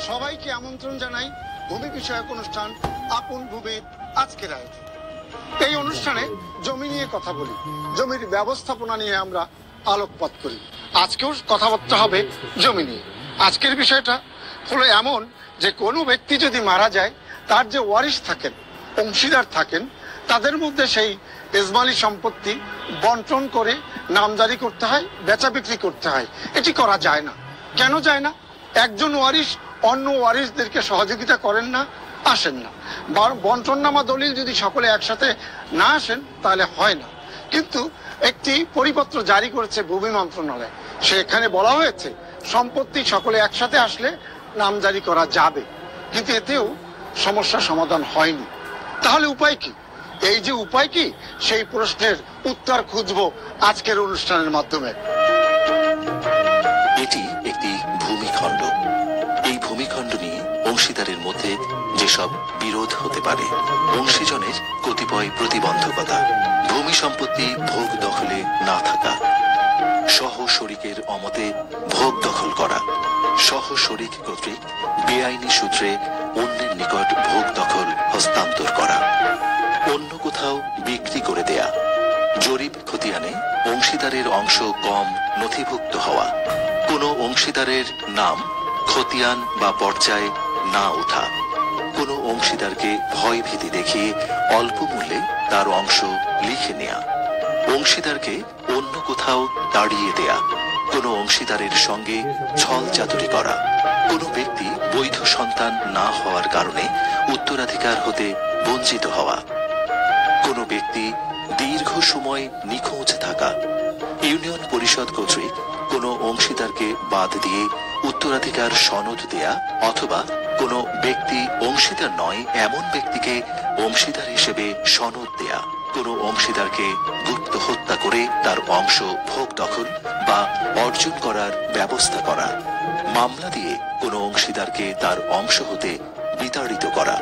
সবাইকে আমন্ত্রণ জানাই ভূমি বিষয়ক অনুষ্ঠান আপন ভূমির আজকের আয়োজন। এই অনুষ্ঠানে জমি নিয়ে কথা বলি, জমির ব্যবস্থাপনা নিয়ে আমরা আলোকপাত করি। আজকেও কথাবার্তা হবে জমি নিয়ে। আজকের বিষয়টা হলো এমন যে কোনো ব্যক্তি যদি মারা যায়, তার যে ওয়ারিশ থাকেন, অংশীদার থাকেন, তাদের মধ্যে সেই এজমালি সম্পত্তি বন্টন করে নামজারি করতে হয়, বেচা বিক্রি করতে হয়। এটি করা যায় না। কেন যায় না? একজন ওয়ারিশ অন্য ওয়ারিশদেরকে সহযোগিতা করেন না, আসেন না। বন্টননামা দলিল যদি সকলে একসাথে না আসেন তাহলে হয় না। কিন্তু একটি পরিপত্র জারি করেছে ভূমি মন্ত্রণালয়, সেখানে বলা হয়েছে সম্পত্তি সকলে একসাথে আসলে নামজারি করা যাবে। কিন্তু এতেও সমস্যা সমাধান হয়নি। তাহলে উপায় কি? এই যে উপায় কি, সেই প্রশ্নের উত্তর খুঁজবো আজকের অনুষ্ঠানের মাধ্যমে। এটি একটি ভূমিখণ্ড। এই ভূমিখণ্ড নিয়ে অংশীদারের মধ্যে যেসব বিরোধ হতে পারে, অংশীজনের কতিপয় প্রতিবন্ধকতা, ভূমি সম্পত্তি ভোগ দখলে না থাকা, সহ শরিকের অমতে ভোগ দখল করা, সহ শরিক কর্তৃক বেআইনি সূত্রে অন্যের নিকট ভোগ দখল হস্তান্তর করা, অন্য কোথাও বিক্রি করে দেয়া, জরিপ খতিয়ানে অংশীদারের অংশ কম নথিভুক্ত হওয়া, কোনো অংশীদারের নাম খতিয়ান বা পর্যায়ে না ওঠা, কোনো অংশীদারকে ভয় ভীতি দেখিয়ে অল্প মূল্যে তার অংশ লিখে নেয়া, অংশীদারকে অন্য কোথাও তাড়িয়ে দেয়া, কোনো অংশীদারের সঙ্গে ছল চাতুরি করা, কোনো ব্যক্তি বৈধ সন্তান না হওয়ার কারণে উত্তরাধিকার হতে বঞ্চিত হওয়া, কোনো ব্যক্তি দীর্ঘ সময় নিখোঁজ থাকা, ইউনিয়ন পরিষদ কর্তৃক কোনো অংশীদারকে বাদ দিয়ে উত্তরাধিকার সনদ দেয়া, অথবা কোনো ব্যক্তি অংশীদার নয় এমন ব্যক্তিকে অংশীদার হিসেবে সনদ দেয়া, কোনো অংশীদারকে গুপ্ত হত্যা করে তার অংশ ভোগ দখল বা অর্জন করার ব্যবস্থা করা, মামলা দিয়ে কোনো অংশীদারকে তার অংশ হতে বিতাড়িত করা।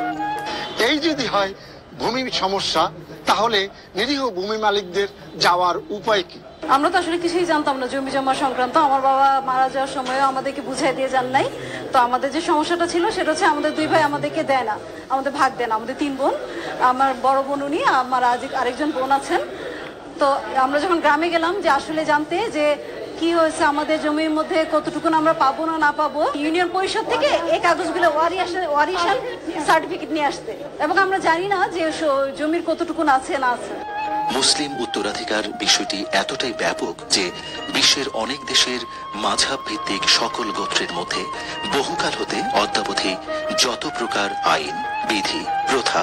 এই যদি হয় ভূমি সমস্যা, তাহলে নিরীহ ভূমি মালিকদের যাওয়ার উপায় কি? আমরা তো আসলে কিছুই জানতাম না জমি জমা সংক্রান্ত। আমার বাবা মারা যাওয়ার সময় আমাদেরকে বুঝাই দিয়ে যান নাই। তো আমাদের যে সমস্যাটা ছিল সেটা হচ্ছে আমাদের দুই ভাই আমাদেরকে দেয় না, আমাদের ভাগ দেন। আমাদের 3 বোন, আমার বড় বোন উনি, আমার আরেকজন বোন আছেন। তো আমরা যখন গ্রামে গেলাম যে আসলে জানতে যে কি হয়েছে, আমাদের জমির মধ্যে কতটুকু আমরা পাবো না পাবো, ইউনিয়ন পরিষদ থেকে এই কাগজগুলো ওয়ারিশাল সার্টিফিকেট নিয়ে আসতে, এবং আমরা জানি না যে জমির কতটুকু আছে না আছে। মুসলিম উত্তরাধিকার বিষয়টি এতটাই ব্যাপক যে বিশ্বের অনেক দেশের মাঝহাব ভিত্তিক সকল গোত্রের মধ্যে বহুকাল হতে অদ্যাবধি যত প্রকার আইন, বিধি, প্রথা,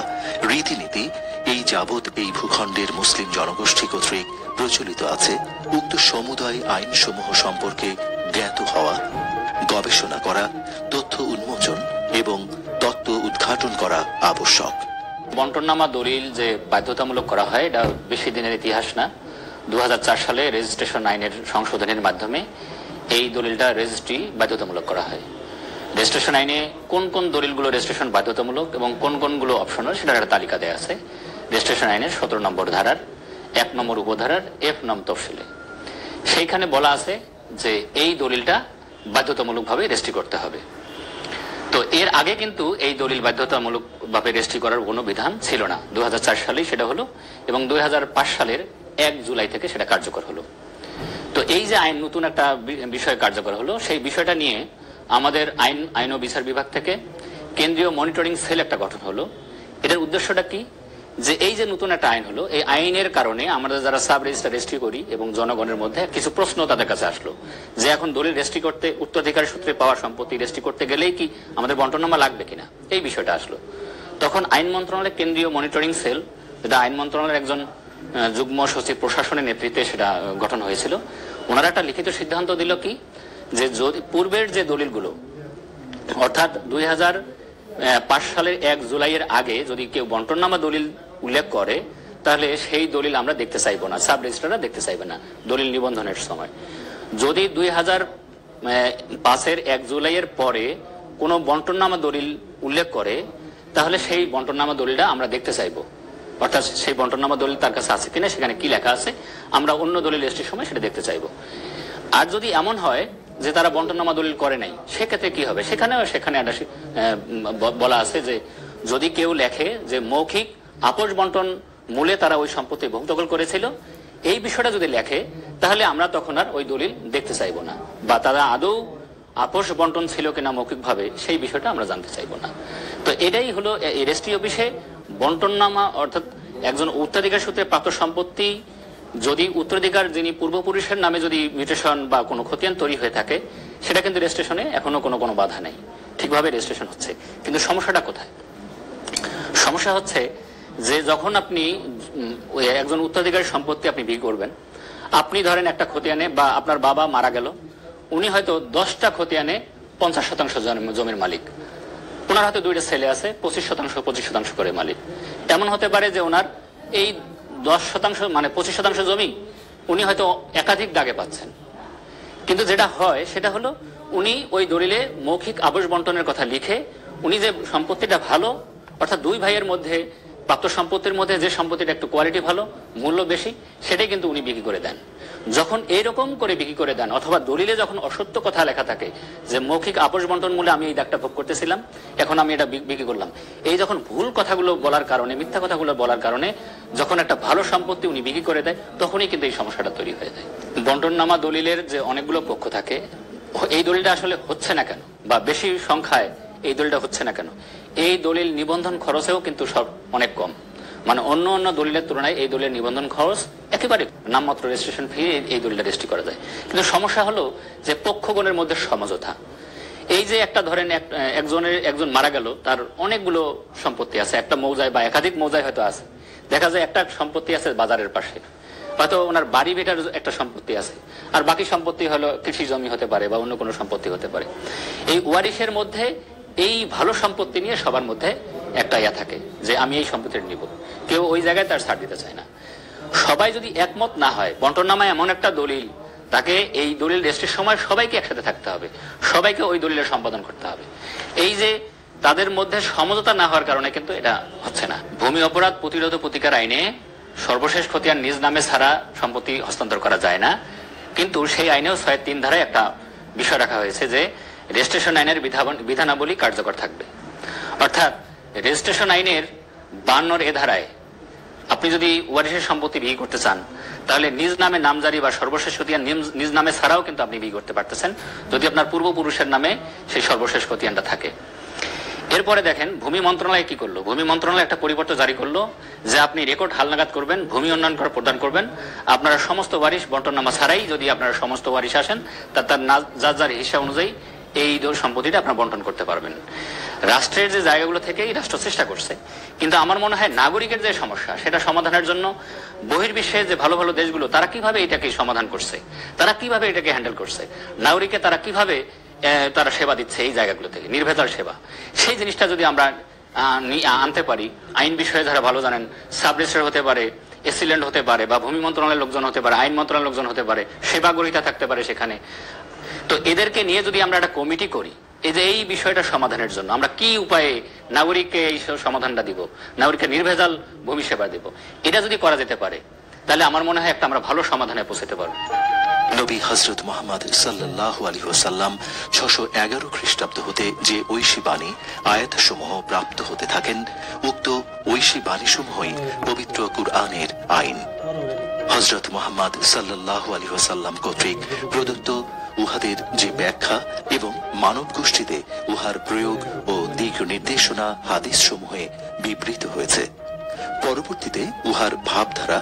রীতিনীতি এই যাবৎ এই ভূখণ্ডের মুসলিম জনগোষ্ঠী কর্তৃক প্রচলিত আছে, উক্ত সমুদায় আইনসমূহ সম্পর্কে জ্ঞাত হওয়া, গবেষণা করা, তথ্য উন্মোচন এবং তত্ত্ব উদ্ঘাটন করা আবশ্যক। বন্টননামা দলিল যে বাধ্যতামূলক করা হয়, এটা বেশি দিনের ইতিহাস না। 2004 সালে রেজিস্ট্রেশন আইনের সংশোধনের মাধ্যমে এই দলিলটা রেজিস্ট্রি বাধ্যতামূলক করা হয়। রেজিস্ট্রেশন আইনে কোন কোন দলিলগুলো রেজিস্ট্রেশন বাধ্যতামূলক এবং কোন কোনগুলো অপশনাল সেটার একটা তালিকা দেওয়া আছে রেজিস্ট্রেশন আইনের 17 নম্বর ধারার 1 নম্বর উপধারার F নং তফসিলে। সেইখানে বলা আছে যে এই দলিলটা বাধ্যতামূলকভাবে রেজিস্ট্রি করতে হবে। তো এর আগে কিন্তু এই দলিল বাধ্যতামূলক ভাবে রেজিস্ট্রি করার কোনো বিধান ছিল না। 2004 সালেই সেটা হলো এবং 2005 সালের 1 জুলাই থেকে সেটা কার্যকর হলো। তো এই যে আইন নতুন একটা বিষয় কার্যকর হলো, সেই বিষয়টা নিয়ে আমাদের আইন ও বিচার বিভাগ থেকে কেন্দ্রীয় মনিটরিং সেল একটা গঠন হলো। এটার উদ্দেশ্যটা কি? যে এই যে নতুন একটা আইন হলো, এই আইনের কারণে আমরা যারা সাব রেজিস্টার রেজিস্ট্রি করি এবং জনগণের মধ্যে কিছু প্রশ্ন তাদের কাছে আসলো যে এখন দলিল রেজিস্ট্রি করতে, উত্তরাধিকার সূত্রে পাওয়া সম্পত্তি রেজিস্ট্রি করতে গেলেই কি আমাদের বন্টননামা লাগবে কিনা, এই বিষয়টা আসলো। তখন আইন মন্ত্রণালয়ের কেন্দ্রীয় মনিটরিং সেল, যেটা আইন মন্ত্রণালয়ের একজন যুগ্ম সচিব প্রশাসনের নেতৃত্বে সেটা গঠন হয়েছিল, ওনারা একটা লিখিত সিদ্ধান্ত দিল কি, যে যদি পূর্বের যে দলিলগুলো অর্থাৎ 2005 সালের 1 জুলাইয়ের আগে যদি কেউ বন্টননামা দলিল উল্লেখ করে, তাহলে সেই দলিল আমরা দেখতে চাইবো না, সাব রেজিস্ট্রাররা দেখতে চাইবে না দলিল নিবন্ধনের সময়। যদি 2005-এর 1 জুলাইয়ের পরে কোনো বন্টননামা দলিল উল্লেখ করে, তাহলে সেই বন্টননামা দলিলটা আমরা দেখতে চাইবো, অর্থাৎ সেই বন্টননামা দলিল তার কাছে আছে কিনা, সেখানে কি লেখা আছে, আমরা অন্য দলিল রেজিস্ট্রির সময় সেটা দেখতে চাইবো। আর যদি এমন হয় যে তারা বন্টননামা দলিল করে নাই, সেক্ষেত্রে কি হবে? সেখানে বলা আছে যে যদি কেউ লেখে যে মৌখিক আপোষ বন্টন মূলে তারা ওই সম্পত্তি ভোগ দখল করেছিল, এই বিষয়টা যদি লেখে, তাহলে আমরা তখন আর ওই দলিল দেখতে চাইবো না, বা তারা আদৌ আপোষ বন্টন ছিল কিনা মৌখিকভাবে সেই বিষয়টা আমরা জানতে চাইবো না। তো এটাই হলো রেজিস্ট্রি অফিসে বন্টননামা, অর্থাৎ একজন উত্তরাধিকার সূত্রে প্রাপ্ত সম্পত্তি যদি উত্তরাধিকার যিনি পূর্বপুরুষের নামে যদি মিউটেশন বা কোনো খতিয়ান তৈরি হয়ে থাকে, সেটা কিন্তু রেজিস্ট্রেশনে এখনো কোনো বাধা নেই, ঠিকভাবে রেজিস্ট্রেশন হচ্ছে। কিন্তু সমস্যাটা কোথায়? সমস্যা হচ্ছে যে যখন আপনি একজন উত্তরাধিকারী সম্পত্তি আপনি বিক্রি করবেন, আপনি ধরেন একটা খতিয়ানে, বা আপনার বাবা মারা গেল, উনি হয়তো 10টা খতিয়ানে 50% জমির মালিক, ওনার হয়তো 2টা ছেলে আছে, 25% করে মালিক। এমন হতে পারে যে ওনার এই 10% মানে 25% জমি উনি হয়তো একাধিক দাগে পাচ্ছেন। কিন্তু যেটা হয় সেটা হলো উনি ওই দলিলে মৌখিক আবশ বন্টনের কথা লিখে উনি যে সম্পত্তিটা ভালো, অর্থাৎ দুই ভাইয়ের মধ্যে প্রাপ্ত সম্পত্তির মধ্যে যে সম্পত্তিটা একটু কোয়ালিটি ভালো, মূল্য বেশি, সেটাই কিন্তু উনি বিক্রি করে দেন। যখন এইরকম করে বিক্রি করে দেন, অথবা দলিলে যখন অসত্য কথা লেখা থাকে যে মৌখিক আপোষ বন্টন মূলে আমি এই দাগটা ভোগ করতেছিলাম, এখন আমি এটা বিক্রি করলাম, এই যখন ভুল কথাগুলো বলার কারণে, মিথ্যা কথাগুলো বলার কারণে যখন একটা ভালো সম্পত্তি উনি বিক্রি করে দেয়, তখনই কিন্তু এই সমস্যাটা তৈরি হয়ে যায়। বন্টননামা দলিলের যে অনেকগুলো পক্ষ থাকে, এই দলিলটা আসলে হচ্ছে না কেন, বা বেশি সংখ্যায় এই দলিলটা হচ্ছে না কেন? এই দলিল নিবন্ধন খরচেও কিন্তু সব অনেক কম, মানে অন্য দলিলের তুলনায় এই দলিলের নিবন্ধন খরচ একেবারে নামমাত্র রেজিস্ট্রেশন ফি এই দলিলটা রেজিস্ট্রি করা যায়। কিন্তু সমস্যা হলো যে পক্ষগণের মধ্যে সমঝোতা। এই যে একটা ধরেন একজন মারা গেল, তার অনেকগুলো সম্পত্তি আছে, একটা মৌজায় বা একাধিক মৌজায় হয়তো আছে, দেখা যায় একটা সম্পত্তি আছে বাজারের পাশে, হয়তো ওনার বাড়ি ভিটার একটা সম্পত্তি আছে, আর বাকি সম্পত্তি হলো কৃষি জমি হতে পারে বা অন্য কোনো সম্পত্তি হতে পারে। এই ওয়ারিশের মধ্যে এই ভালো সম্পত্তি নিয়ে সবার মধ্যে একটা ইয়া থাকে যে আমি এই সম্পত্তিটা নিব, কেউ ওই জায়গায় তার ছাড় দিতে চায় না। সবাই যদি একমত না হয়, বন্টননামা এমন একটা দলিল, তাকে এই দলিল রেজিস্ট্রির সময় সবাইকে একসাথে থাকতে হবে, সবাইকে ওই দলিলের সম্পাদন করতে হবে। এই যে তাদের মধ্যে সমঝোতা না হওয়ার কারণে কিন্তু এটা হচ্ছে না। ভূমি অপরাধ প্রতিরোধ প্রতিকার আইনে সর্বশেষ খতিয়ান নিজ নামে ছাড়া সম্পত্তি হস্তান্তর করা যায় না, কিন্তু সেই আইনেও 6(3) ধারায় একটা বিষয় রাখা হয়েছে যে রেজিস্ট্রেশন আইনের বিধানাবলী কার্যকর থাকবে। অর্থাৎ রেজিস্ট্রেশন আইনের 52 ধারায় আপনি যদি ওয়ারিশের সম্পত্তি বিক্রি করতে চান, তাহলে নিজ নামে নামজারি বা সর্বশেষ খতিয়ান নিজ নামে ছাড়াও কিন্তু আপনি বিক্রি করতে পারতেছেন, যদি আপনার পূর্বপুরুষের নামে সেই সর্বশেষ খতিয়ানটা থাকে। এরপরে দেখেন ভূমি মন্ত্রণালয় কি করলো। ভূমি মন্ত্রণালয় একটা পরিবর্তন জারি করলো যে আপনি রেকর্ড হালনাগাদ করবেন, ভূমি উন্নয়ন কর প্রদান করবেন, আপনারা সমস্ত ওয়ারিশ বন্টননামা ছাড়াই যদি আপনারা সমস্ত ওয়ারিশ আসেন, তার যার হিসাব অনুযায়ী এই সম্পত্তিটা আপনারা বন্টন করতে পারবেন। রাষ্ট্রের যে জায়গাগুলো থেকেই রাষ্ট্র চেষ্টা করছে, কিন্তু আমার মনে হয় নাগরিকের যে সমস্যা, সেটা সমাধানের জন্য বহির্বিশ্বের যে ভালো ভালো দেশগুলো তারা কিভাবে এটাকে সমাধান করছে, তারা কিভাবে এটাকে হ্যান্ডেল করছে, নাগরিককে তারা কিভাবে তারা সেবা দিচ্ছে এই জায়গাগুলো থেকে, নির্ভেজাল সেবা, সেই জিনিসটা যদি আমরা আনতে পারি, আইন বিষয়ে যারা ভালো জানেন, সাব রেজিস্ট্রার হতে পারে, এসিলেন্ট হতে পারে, বা ভূমি মন্ত্রণালয়ের লোকজন হতে পারে, আইন মন্ত্রণালয়ের লোকজন হতে পারে, সেবা গ্রহীতা থাকতে পারে সেখানে, তো এদেরকে নিয়ে যদি আমরা একটা কমিটি করি, এই যে এই বিষয়টা সমাধানের জন্য আমরা কি উপায়ে নাগরিককে এই সমাধানটা দিব, নাগরিককে নির্ভেজাল ভূমি সেবা দিব, এটা যদি করা যেতে পারে, তাহলে আমার মনে হয় একটা আমরা ভালো সমাধানে পৌঁছতে পারবো। নবী হযরত মুহাম্মদ সাল্লাল্লাহু আলাইহি ওয়াসাল্লাম 611 খ্রিস্টাব্দ হতে যে ঐশী বাণী আয়াতসমূহ প্রাপ্ত হতে থাকেন, উক্ত ঐশী বাণীসমূহই পবিত্র কুরআনের আইন। হযরত মুহাম্মদ সাল্লাল্লাহু আলাইহি ওয়াসাল্লাম কর্তৃক প্রদত্ত উহাদের যে ব্যাখ্যা এবং মানব গোষ্ঠীতে উহার প্রয়োগ ও দিক নির্দেশনা হাদিস সমূহে বিবৃত হয়েছে। পরবর্তীতে উহার ভাবধারা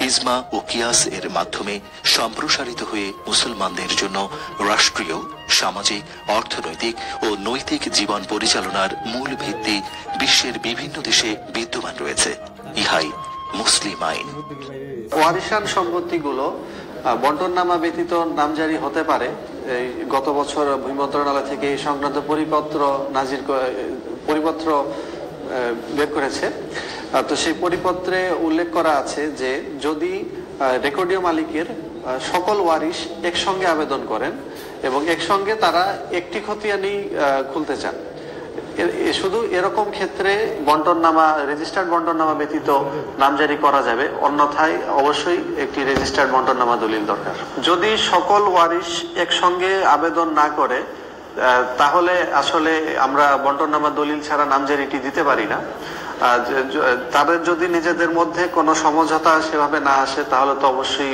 ইজমা ও কিয়াস এর মাধ্যমে সম্প্রসারিত হয়ে মুসলমানদের জন্য রাষ্ট্রীয়, সামাজিক, অর্থনৈতিক ও নৈতিক জীবন পরিচালনার মূল ভিত্তি বিশ্বের বিভিন্ন দেশে বিদ্যমান রয়েছে। ইহাই মুসলিম আইন। ওয়ারিশান সম্পত্তিগুলো বন্টননামা ব্যতীত নামজারি হতে পারে। গত বছর ভূমি মন্ত্রণালয় থেকে এই সংক্রান্ত পরিপত্র বের করেছে। তো সেই পরিপত্রে উল্লেখ করা আছে যে যদি রেকর্ডীয় মালিকের সকল ওয়ারিশ একসঙ্গে আবেদন করেন এবং একসঙ্গে তারা একটি খতিয়ানই খুলতে চান, শুধু এরকম ক্ষেত্রে বন্টননামা, রেজিস্টার্ড বন্টননামা ব্যতীত নামজারি করা যাবে, অন্যথায় অবশ্যই একটি রেজিস্টার্ড বন্টননামা দলিল দরকার। যদি সকল ওয়ারিশ একসঙ্গে আবেদন না করে তাহলে আসলে আমরা বন্টননামা দলিল ছাড়া নামজারিটি দিতে পারি না। তাদের যদি নিজেদের মধ্যে কোনো সমঝোতা সেভাবে না আসে তাহলে তো অবশ্যই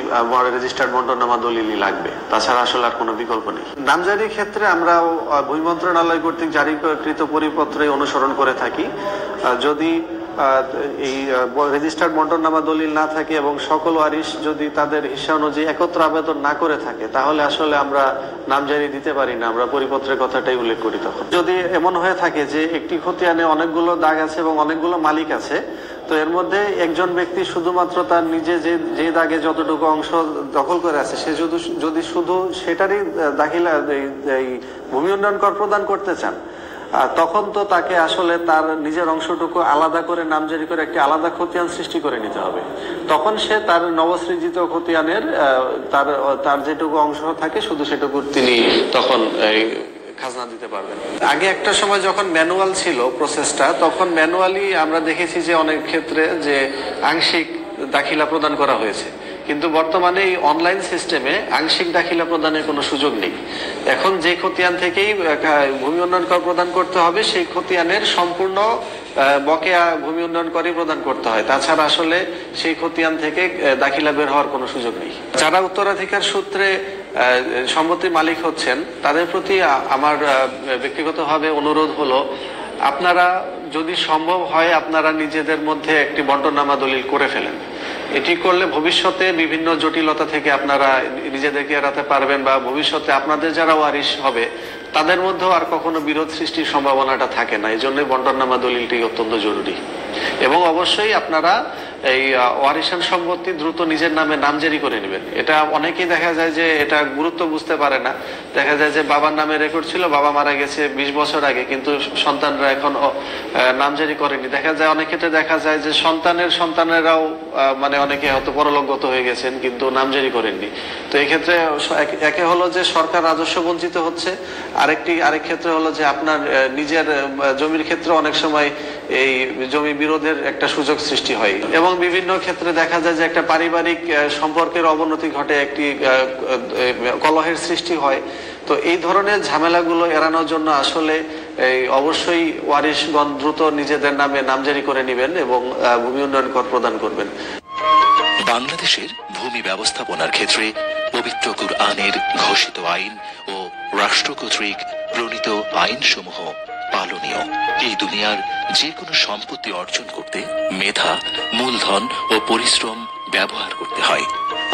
রেজিস্টার্ড বন্টননামা দলিলই লাগবে, তাছাড়া আসলে আর কোনো বিকল্প নেই। নামজারির ক্ষেত্রে আমরা ভূমি মন্ত্রণালয় কর্তৃক জারিকৃত পরিপত্রে অনুসরণ করে থাকি। যদি এই রেজিস্টার্ড বন্টননামা দলিল না থাকে এবং সকল ওয়ারিশ যদি তাদের হিসা অনুযায়ী একত্র আবেদন না করে থাকে তাহলে আসলে আমরা নামজারি দিতে পারি না, আমরা পরিপত্রের কথাটাই উল্লেখ করি। তখন যদি এমন হয়ে থাকে যে একটি খতিয়ানে অনেকগুলো দাগ আছে এবং অনেকগুলো মালিক আছে, তো এর মধ্যে একজন ব্যক্তি শুধুমাত্র তার নিজে যে দাগে যতটুকু অংশ দখল করে আছে সে যদি শুধু সেটারই দাখিলা এই ভূমি উন্নয়ন কর প্রদান করতে চান, তখন তো তাকে আসলে তার নিজের অংশটুকু আলাদা করে নামজারি করে একটি আলাদা খতিয়ান সৃষ্টি করে নিতে হবে। তখন সে তার নবসৃজিত খতিয়ানের তার যেটুকু অংশ থাকে শুধু সেটুকু তিনি তখন খাজনা দিতে পারবেন। আগে একটা সময় যখন ম্যানুয়াল ছিল প্রসেসটা, তখন ম্যানুয়ালি আমরা দেখেছি যে অনেক ক্ষেত্রে যে আংশিক দাখিলা প্রদান করা হয়েছে, কিন্তু বর্তমানে এই অনলাইন সিস্টেমে আংশিক দাখিলা প্রদানের কোনো সুযোগ নেই। এখন যে খতিয়ান থেকেই ভূমি উন্নয়ন কর প্রদান করতে হবে সেই খতিয়ানের সম্পূর্ণ বকেয়া ভূমি উন্নয়ন করই প্রদান করতে হয়, তাছাড়া আসলে সেই খতিয়ান থেকে দাখিলা বের হওয়ার কোনো সুযোগ নেই। যারা উত্তরাধিকার সূত্রে সম্পত্তির মালিক হচ্ছেন তাদের প্রতি আমার ব্যক্তিগতভাবে অনুরোধ হলো, আপনারা যদি সম্ভব হয় আপনারা নিজেদের মধ্যে একটি বন্টননামা দলিল করে ফেলেন। এটি করলে ভবিষ্যতে বিভিন্ন জটিলতা থেকে আপনারা নিজেদেরকে এড়াতে পারবেন, বা ভবিষ্যতে আপনাদের যারা ওয়ারিশ হবে তাদের মধ্যেও আর কখনো বিরোধ সৃষ্টির সম্ভাবনাটা থাকে না। এই জন্যই বন্টননামা দলিলটি অত্যন্ত জরুরি। এবং অবশ্যই আপনারা এই ওয়ারিশান সম্পত্তি দ্রুত নিজের নামে নামজারি করে নেবেন। এটা অনেকেই দেখা যায় যে এটা গুরুত্ব বুঝতে পারে না। দেখা যায় যে বাবার নামে রেকর্ড ছিল, বাবা মারা গেছে 20 বছর আগে, কিন্তু সন্তানরা এখন নামজারি করেনি। দেখা যায় অনেক ক্ষেত্রে দেখা যায় যে সন্তানেরাও মানে অনেকে হয়তো পরলোকগত হয়ে গেছেন কিন্তু নামজারি করেননি। তো এই ক্ষেত্রে একে হলো যে সরকার রাজস্ব বঞ্চিত হচ্ছে, আরেক ক্ষেত্রে হলো যে আপনার নিজের জমির ক্ষেত্রে অনেক সময় এই জমি বিরোধের একটা সুযোগ সৃষ্টি হয়, এবং বিভিন্ন ক্ষেত্রে দেখা যায় যে একটা পারিবারিক সম্পর্কের অবনতি ঘটে, একটি কলহের সৃষ্টি হয়। তো এই ধরনের ঝামেলাগুলো এড়ানোর জন্য আসলে অবশ্যই ওয়ারিশগণ দ্রুত নিজেদের নামে নামজারি করে নেবেন এবং ভূমি উন্নয়ন কর প্রদান করবেন। বাংলাদেশের ভূমি ব্যবস্থাপনার ক্ষেত্রে পবিত্র কুরআনের ঘোষিত আইন ও রাষ্ট্র কর্তৃক প্রণীত আইনসমূহ পালনীয়। এই দুনিয়ার যে কোনো সম্পত্তি অর্জন করতে মেধা, মূলধন ও পরিশ্রম ব্যবহার করতে হয়।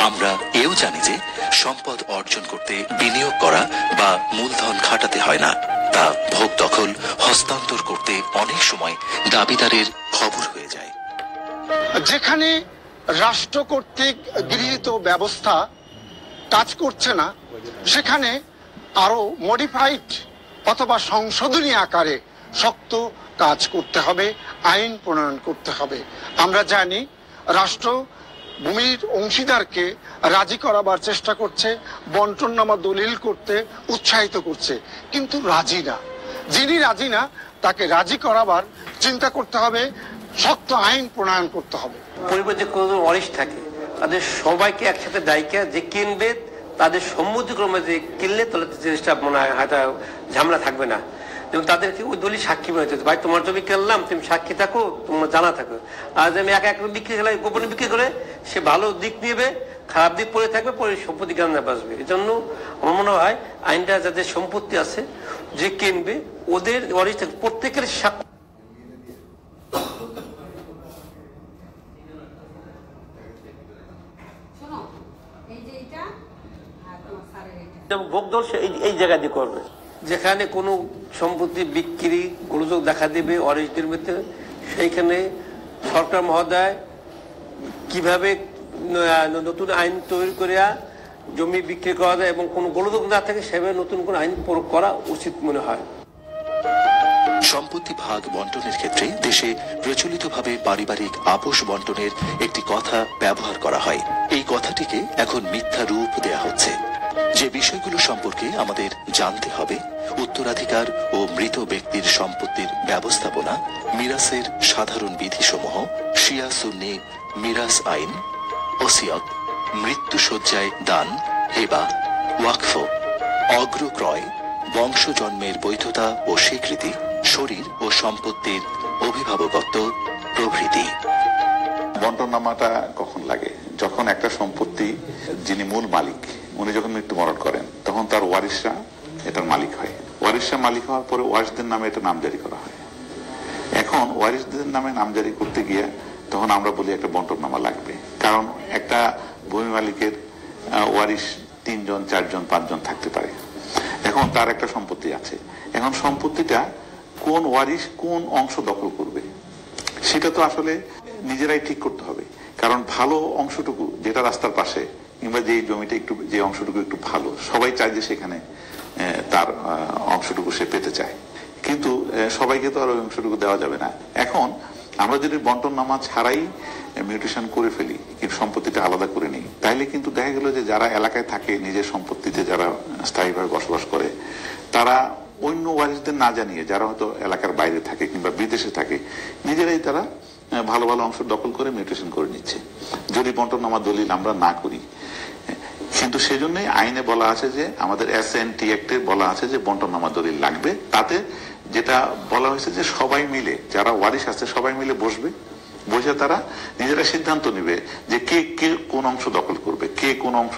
আমরা এও জানি যে সম্পদ অর্জন করতে বিনিয়োগ করা বা মূলধন খাটাতে হয় না, তা ভোগ দখল হস্তান্তর করতে অনেক সময় দাবিদারের খবর হয়ে যায়। যেখানে রাষ্ট্র কর্তৃক গৃহীত ব্যবস্থা কাজ করছে না, সেখানে আরো মডিফাইড অথবা সংশোধনী আকারে শক্ত কাজ করতে হবে, আইন প্রণয়ন করতে হবে। আমরা জানি রাষ্ট্র ভূমির অংশীদারকে রাজি করাবার চেষ্টা করছে, বন্টননামা দলিল করতে উৎসাহিত করছে, কিন্তু রাজি না। যিনি রাজি না তাকে রাজি করাবার চিন্তা করতে হবে, শক্ত আইন প্রণয়ন করতে হবে। পরিবারে যে কোনো ওয়ারিশ থাকে তাদের সবাইকে একসাথে দায়িকা যে কিনবে তাদের সম্মতিক্রমে যে কিনলে তাহলে জিনিসটা মনে হয় হয়তো ঝামেলা থাকবে না। যেমন তাদেরকে ওই দলিল সাক্ষী বানাতে, ভাই তোমার জমি কিনলাম, তুমি সাক্ষী থাকো, তোমার জানা থাকো। আর আমি এক বিক্রি করে গোপনে বিক্রি করে সে ভালো দিক নেবে, খারাপ দিক পড়ে থাকবে, পরে সম্পত্তি কেন বাঁচবে। এই জন্য আমার মনে হয় আইনটা যাদের সম্পত্তি আছে যে কিনবে ওদের ওয়ারিশ প্রত্যেকের সাক্ষী ভোগদল এই জায়গা দিয়ে করবে। যেখানে কোনো সম্পত্তি বিক্রি গোলযোগ দেখা দেবে ওয়ারিশদের মধ্যে, সেইখানে সরকার মহোদয় কিভাবে নতুন আইন তৈরি করে জমি বিক্রি করা যায় এবং কোনো গোলযোগ না থাকে সেভাবে নতুন কোনো আইন প্রয়োগ করা উচিত মনে হয়। সম্পত্তি ভাগ বন্টনের ক্ষেত্রে দেশে প্রচলিতভাবে পারিবারিক আপোষ বন্টনের একটি কথা ব্যবহার করা হয়। এই কথাটিকে এখন মিথ্যা রূপ দেয়া হচ্ছে। যে বিষয়গুলো সম্পর্কে আমাদের জানতে হবে: উত্তরাধিকার ও মৃত ব্যক্তির সম্পত্তির ব্যবস্থাপনা, মিরাসের সাধারণ বিধিসমূহ, শিয়া সুন্নি মিরাস আইন, ওসিয়ত, মৃত্যুশয্যায় দান, হেবা, ওয়াকফ, অগ্রক্রয়, বংশজন্মের বৈধতা ও স্বীকৃতি, শরীর ও সম্পত্তির অভিভাবকত্ব প্রভৃতি। বন্টননামাটা কখন লাগে? যখন একটা সম্পত্তি যিনি মূল মালিক উনি যখন মৃত্যুবরণ করেন তখন তার ওয়ারিশরা এটার মালিক হয়। ওয়ারিশরা মালিক হওয়ার পরে ওয়ারিশদের নামে এটা নামজারি করা হয়। এখন ওয়ারিশদের নামে নামজারি করতে গিয়ে তখন আমরা বলি একটা বন্টননামা লাগবে, কারণ একটা ভূমি মালিকের ওয়ারিশ 3 জন 4 জন 5 জন থাকতে পারে। এখন তার একটা সম্পত্তি আছে, এখন সম্পত্তিটা কোন ওয়ারিশ কোন অংশ দখল করবে সেটা তো আসলে নিজেরাই ঠিক করতে হবে। কারণ ভালো অংশটুকু যেটা রাস্তার পাশে কিংবা যে জমিটা একটু যে অংশটুকু একটু ভালো, সবাই চায় যে সেখানে তার অংশটুকু সে পেতে চায়, কিন্তু সবাইকে তো আর ওই অংশটুকু দেওয়া যাবে না। এখন আমরা যদি বন্টননামা ছাড়াই মিউটেশন করে ফেলি, কিন্তু সম্পত্তিটা আলাদা করে নিই, তাহলে কিন্তু দেখা গেল যে যারা এলাকায় থাকে নিজের সম্পত্তিতে যারা স্থায়ীভাবে বসবাস করে তারা অন্য ওয়ারিশদের না জানিয়ে, যারা হয়তো এলাকার বাইরে থাকে কিংবা বিদেশে থাকে, নিজেরাই তারা ভালো ভালো অংশ দখল করে মিউটেশন করে নিচ্ছে যদি বন্টননামা দলিল আমরা না করি। কিন্তু সেজন্যই আইনে বলা আছে যে আমাদের SNT অ্যাক্টে বলা আছে যে বন্টননামা দলিল লাগবে। তাতে যেটা বলা হয়েছে যে সবাই মিলে, যারা ওয়ারিশ আছে সবাই মিলে বসবে, বসে তারা নিজেরা সিদ্ধান্ত নেবে যে কে কে কোন অংশ দখল করবে, কে কোন অংশ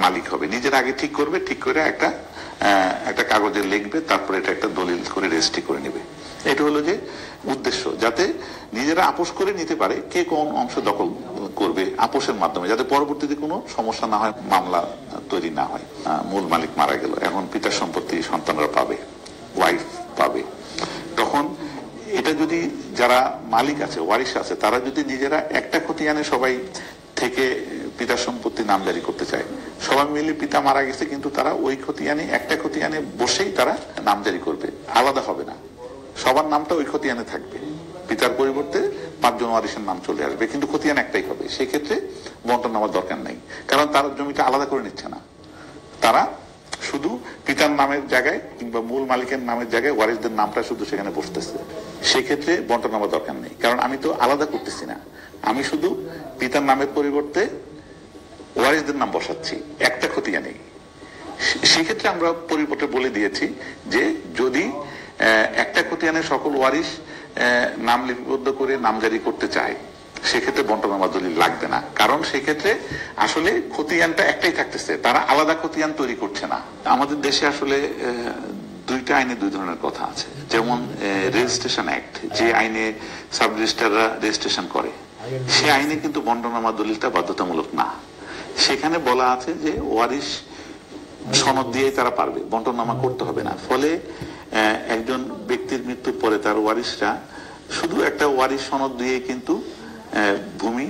মালিক হবে, নিজেরা আগে ঠিক করবে, ঠিক করে একটা কাগজে লিখবে, তারপরে এটা একটা দলিল করে রেজিস্ট্রি করে নেবে। এটা হলো যে উদ্দেশ্য, যাতে নিজেরা আপোষ করে নিতে পারে কে কোন অংশ দখল করবে আপোষের মাধ্যমে, যাতে পরবর্তীতে কোনো সমস্যা না হয়, মামলা তৈরি না হয়। মূল মালিক মারা গেল, এখন পিতার সম্পত্তি সন্তানরা পাবে, ওয়াইফ পাবে, তখন এটা যদি যারা মালিক আছে ওয়ারিশ আছে তারা যদি নিজেরা একটা খতিয়ানে সবাই থেকে পিতার সম্পত্তি নামজারি করতে চায়, সবাই মিলে পিতা মারা গেছে কিন্তু তারা ওই খতিয়ানে একটা খতিয়ানে বসেই তারা নামজারি করবে, আলাদা হবে না, সবার নামটা ওই খতিয়ানে থাকবে, পিতার পরিবর্তে 5 জন ওয়ারিশের নাম চলে আসবে, কিন্তু খতিয়ান একটাই হবে। সেক্ষেত্রে বন্টননামার দরকার নেই, কারণ তার জমিটা আলাদা করে নিচ্ছে না, তারা শুধু পিতার নামের জায়গায় কিংবা মূল মালিকের নামের জায়গায় ওয়ারিশদের নামটা শুধু সেখানে বসতেছে। সেক্ষেত্রে বন্টননামা দরকার নেই, কারণ আমি তো আলাদা করতেছি না, আমি শুধু পিতার নামের পরিবর্তে ওয়ারিশদের নাম বসাচ্ছি, একটা খতিয়ানেই। সেক্ষেত্রে আমরা পরিবর্তে বলে দিয়েছি যে যদি একটা খতিয়ানে সকল ওয়ারিশ নাম লিপিবদ্ধ করে নামজারি করতে চায় সেক্ষেত্রে বন্টননামা দলিল লাগবে না, কারণ সেক্ষেত্রে আসলে খতিয়ানটা একটাই থাকতেছে, তারা আলাদা খতিয়ান তৈরি করছে না। আমাদের দেশে আসলে দুইটা আইনে দুই ধরনের কথা আছে, যেমন রেজিস্ট্রেশন অ্যাক্ট, যে আইনে সাব রেজিস্ট্রাররা রেজিস্ট্রেশন করে, সে আইনে কিন্তু বন্টননামা দলিলটা বাধ্যতামূলক না। সেখানে বলা আছে যে ওয়ারিশ সনদ দিয়ে তারা পারবে, বন্টননামা করতে হবে না। ফলে একজন ব্যক্তির মৃত্যুর পরে তার ওয়ারিশরা শুধু একটা ওয়ারিশ সনদ দিয়ে কিন্তু ভূমি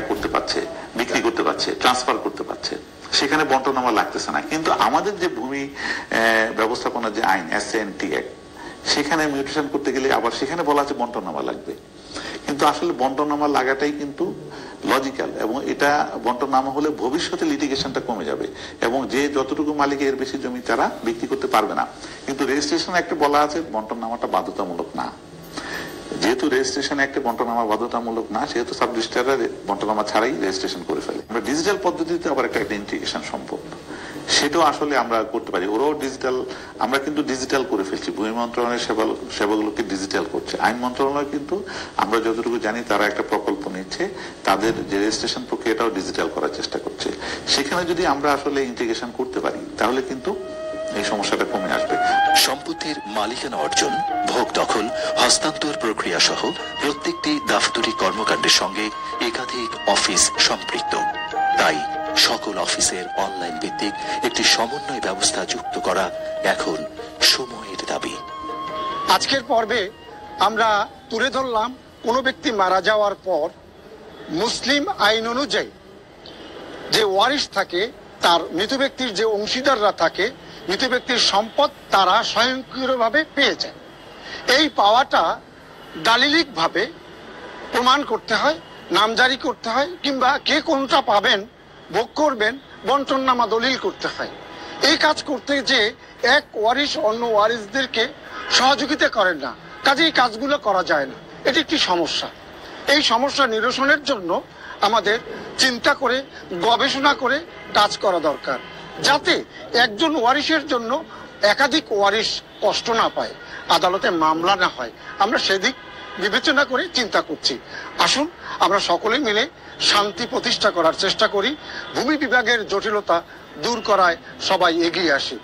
করতে পারছে, বিক্রি করতে পারছে, ট্রান্সফার করতে পারছে, সেখানে বন্টননামা লাগতেছে না। কিন্তু আমাদের যে ভূমি ব্যবস্থাপনা যে আইন SNT অ্যাক্ট, সেখানে মিউটেশন করতে গেলে আবার সেখানে বলা আছে বন্টননামা লাগবে, কিন্তু আসলে বন্টননামা লাগাটাই কিন্তু লজিক্যাল, এবং এটা বন্টননামা হলে ভবিষ্যতে লিটিগেশনটা কমে যাবে এবং যে যতটুকু মালিক এর বেশি জমি তারা বিক্রি করতে পারবে না। কিন্তু রেজিস্ট্রেশন একটা বলা আছে বন্টননামাটা বাধ্যতামূলক না, যেহেতু রেজিস্ট্রেশন একটা বন্টননামা বাধ্যতামূলক না, সেহেতু সাব রেজিস্ট্রাররা বন্টননামা ছাড়াই রেজিস্ট্রেশন করে ফেলে। আমরা ডিজিটাল পদ্ধতিতে আবার একটা ইন্টিগ্রেশন সম্ভব, সেটাও আসলে আমরা করতে পারি। ওরাও ডিজিটাল, আমরা কিন্তু ডিজিটাল করে ফেলছি, ভূমি মন্ত্রণালয়ের সেবাগুলোকে ডিজিটাল করছে। আইন মন্ত্রণালয় কিন্তু আমরা যতটুকু জানি তারা একটা প্রকল্প নিচ্ছে, তাদের যে রেজিস্ট্রেশন প্রক্রিয়াটাও ডিজিটাল করার চেষ্টা করছে। সেখানে যদি আমরা আসলে ইন্টিগ্রেশন করতে পারি তাহলে কিন্তু এই সমস্যাটা কমে আসবে। সম্পত্তির মালিকানা অর্জন, ভোগ দখল, হস্তান্তর প্রক্রিয়া সহ প্রত্যেকটি দাপ্তরিক কর্মকাণ্ডের সঙ্গে একাধিক অফিস সম্পৃক্ত। তাই সকল অফিসের অনলাইন ভিত্তিক একটি সমন্বয় ব্যবস্থা যুক্ত করা এখন সময়ের দাবি। আজকের পর্বে আমরা তুলে ধরলাম কোনো ব্যক্তি মারা যাওয়ার পর মুসলিম আইন অনুযায়ী যে ওয়ারিশ থাকে, তার মৃত ব্যক্তির যে অংশীদাররা থাকে, মৃত ব্যক্তির সম্পদ তারা স্বয়ংক্রিয়ভাবে পেয়ে যায়। এই পাওয়াটা দালিলিকভাবে প্রমাণ করতে হয়, নামজারি করতে হয়, কিংবা কে কোনটা পাবেন ভোগ করবেন বন্টননামা দলিল করতে হয়। এই কাজ করতে যে এক ওয়ারিশ অন্য ওয়ারিশদেরকে সহযোগিতা করেন না, কাজে এই কাজগুলো করা যায় না। এটি একটি সমস্যা। এই সমস্যা নিরসনের জন্য আমাদের চিন্তা করে গবেষণা করে কাজ করা দরকার, যাতে একজন ওয়ারিশের জন্য একাধিক ওয়ারিশ কষ্ট না পায়, আদালতে মামলা না হয়। আমরা সেদিক বিবেচনা করে চিন্তা করছি। আসুন আমরা সকলে মিলে শান্তি প্রতিষ্ঠা করার চেষ্টা করি, ভূমি বিভাগের জটিলতা দূর করায় সবাই এগিয়ে আসি।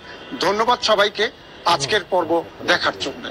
ধন্যবাদ সবাইকে আজকের পর্ব দেখার জন্য।